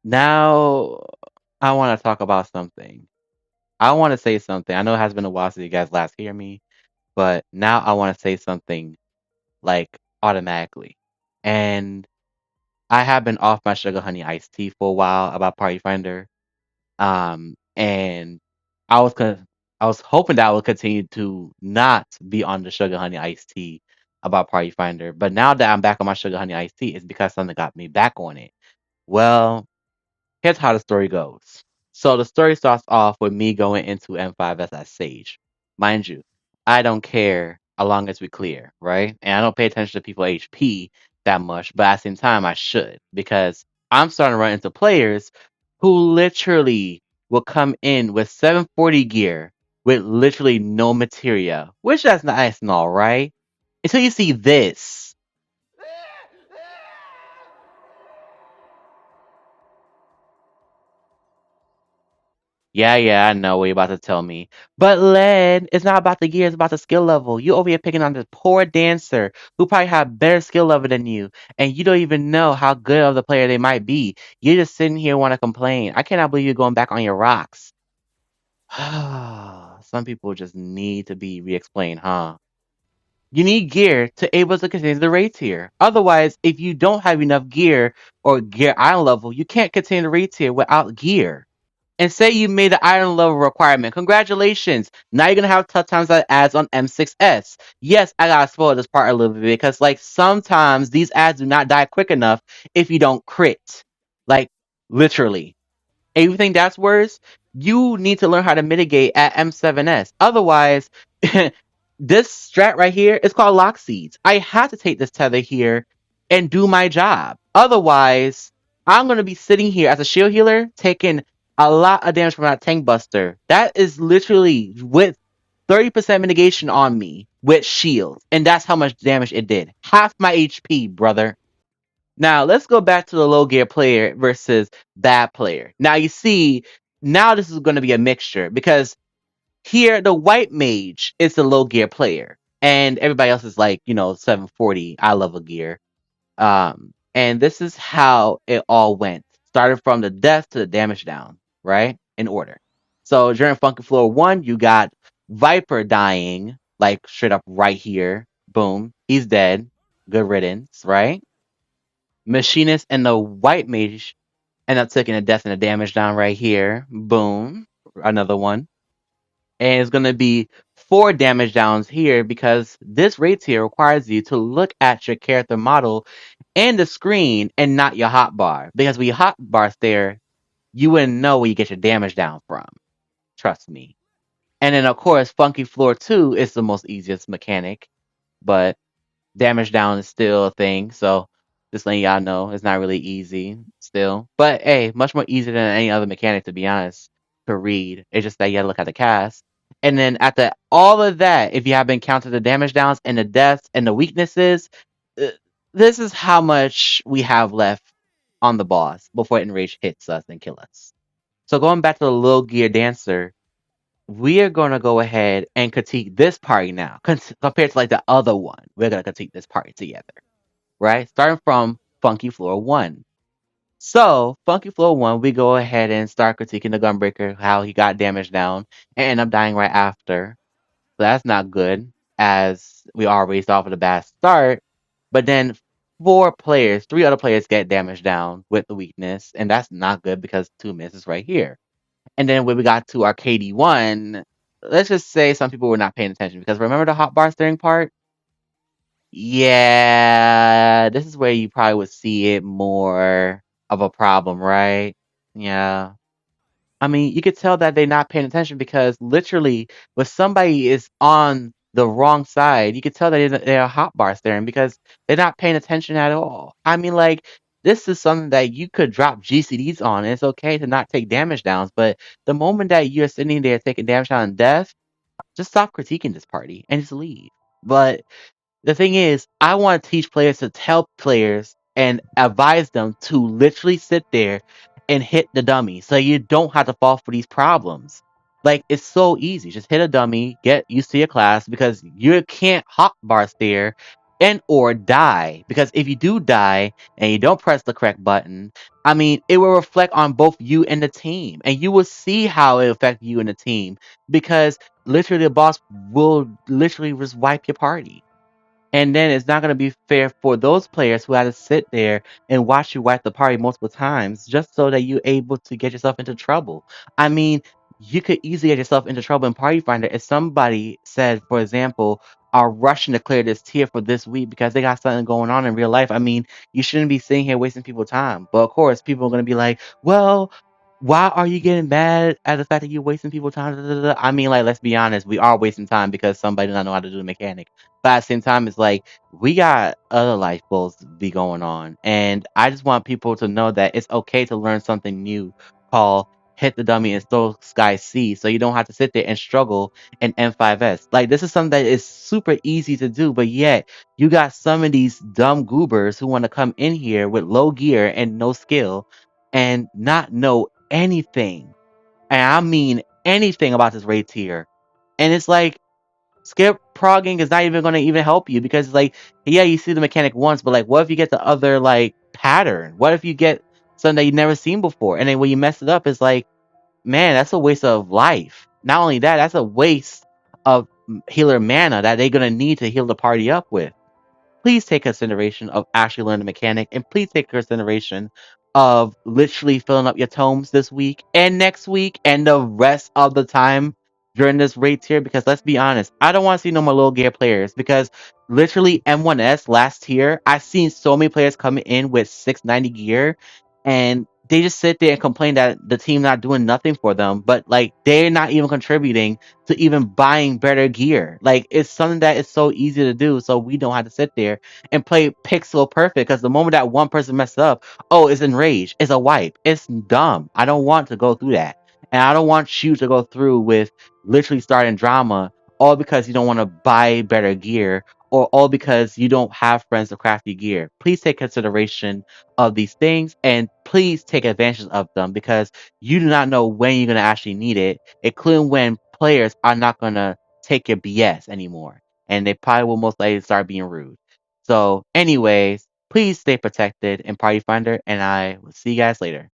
Now I want to talk about something. I want to say something. I know it has been a while since you guys last hear me, but now I want to say something like automatically. And I have been off my sugar honey iced tea for a while about Partyfinder. And I was con- I was hoping that I would continue to not be on the sugar honey iced tea about Partyfinder. But now that I'm back on my sugar honey iced tea, it's because something got me back on it. Well, here's how the story goes. So the story starts off with me going into M5 as that sage. Mind you, I don't care as long as we clear, right? And I don't pay attention to people HP that much, but at the same time I should because I'm starting to run into players who literally will come in with 740 gear with literally no materia, which that's nice and all, right? Until you see this. Yeah, I know what you're about to tell me. But Led, it's not about the gear, it's about the skill level. You over here picking on this poor dancer who probably have better skill level than you, and you don't even know how good of the player they might be. You're just sitting here want to complain. I cannot believe you're going back on your rocks. Some people just need to be re-explained, huh? You need gear to able to continue the raid tier. Otherwise, if you don't have enough gear or gear island level, you can't continue the raid tier without gear and say you made the iron level requirement. Congratulations. Now you're gonna have tough times that ads on M6S. Yes, I gotta spoil this part a little bit because like sometimes these ads do not die quick enough if you don't crit. Like literally. And you think that's worse? You need to learn how to mitigate at M7S. Otherwise, this strat right here is called lock seeds. I have to take this tether here and do my job. Otherwise, I'm gonna be sitting here as a shield healer taking a lot of damage from that tank buster. That is literally with 30% mitigation on me with shields, and that's how much damage it did. Half my HP, brother. Now let's go back to the low gear player versus bad player. Now you see, now this is going to be a mixture because here the white mage is the low gear player, and everybody else is like 740 eye level gear. And this is how it all went. Started from the death to the damage down, right? In order. So during Funky Floor 1, you got Viper dying, like straight up right here. Boom. He's dead. Good riddance, right? Machinist and the white mage end up taking a death and a damage down right here. Boom. Another one. And it's going to be 4 damage downs here because this raid tier requires you to look at your character model and the screen and not your hotbar. Because when your hotbar's there, you wouldn't know where you get your damage down from. Trust me. And then, of course, Funky Floor 2 is the most easiest mechanic. But damage down is still a thing. So just letting y'all know it's not really easy still. But hey, much more easier than any other mechanic to be honest to read. It's just that you gotta look at the cast. And then after all of that, if you have been counting the damage downs and the deaths and the weaknesses, uh, this is how much we have left on the boss before Enrage hits us and kill us. So going back to the Lil Gear Dancer, we are going to go ahead and critique this party now compared to like the other one. We're going to critique this party together, right? Starting from Funky Floor 1. So, Funky Floor 1, we go ahead and start critiquing the Gunbreaker, how he got damaged down and end up dying right after. So that's not good, as we already saw for the bad start. But then 4 players, 3 other players get damaged down with the weakness, and that's not good because 2 misses right here. And then when we got to our KD1, let's just say some people were not paying attention because remember the hotbar steering part? Yeah, this is where you probably would see it more of a problem, right? Yeah. I mean, you could tell that they're not paying attention because literally, when somebody is on the wrong side, you could tell that they're hotbar staring because they're not paying attention at all. I mean, like, this is something that you could drop GCDs on, and it's okay to not take damage downs, but the moment that you're sitting there taking damage down and death, just stop critiquing this party and just leave. But the thing is, I want to teach players to tell players and advise them to literally sit there and hit the dummy so you don't have to fall for these problems. Like, it's so easy. Just hit a dummy, get used to your class because you can't hotbar stare and or die. Because if you do die and you don't press the correct button, I mean, it will reflect on both you and the team, and you will see how it affects you and the team. Because literally, the boss will literally just wipe your party. And then it's not going to be fair for those players who had to sit there and watch you wipe the party multiple times just so that you're able to get yourself into trouble. I mean, you could easily get yourself into trouble in Partyfinder if somebody said, for example, are rushing to clear this tier for this week because they got something going on in real life. I mean, you shouldn't be sitting here wasting people's time. But of course, people are going to be like, well, why are you getting mad at the fact that you're wasting people's time? Da, da, da, da. I mean, like, let's be honest, we are wasting time because somebody does not know how to do the mechanic. But at the same time, it's like we got other life goals to be going on. And I just want people to know that it's okay to learn something new called hit the dummy and throw sky C so you don't have to sit there and struggle in M5S. Like this is something that is super easy to do, but yet you got some of these dumb goobers who want to come in here with low gear and no skill and not know anything. And I mean anything about this raid tier. And it's like skip progging is not even going to even help you because like yeah you see the mechanic once but like what if you get the other like pattern, what if you get something that you've never seen before and then when you mess it up it's like man that's a waste of life. Not only that, that's a waste of healer mana that they're going to need to heal the party up with. Please take consideration of actually learning the mechanic, and please take consideration of literally filling up your tomes this week and next week and the rest of the time during this raid tier. Because let's be honest, I don't want to see no more low gear players because literally M1S last year, I've seen so many players coming in with 690 gear and they just sit there and complain that the team not doing nothing for them, but like they're not even contributing to even buying better gear. Like it's something that is so easy to do, so we don't have to sit there and play pixel perfect. Because the moment that one person messes up, oh, it's enraged, it's a wipe, it's dumb. I don't want to go through that, and I don't want you to go through with literally starting drama all because you don't want to buy better gear or all because you don't have friends to craft your gear. Please take consideration of these things and please take advantage of them because you do not know when you're going to actually need it, including when players are not going to take your BS anymore. And they probably will most likely start being rude. So, anyways, please stay protected in Party Finder, and I will see you guys later.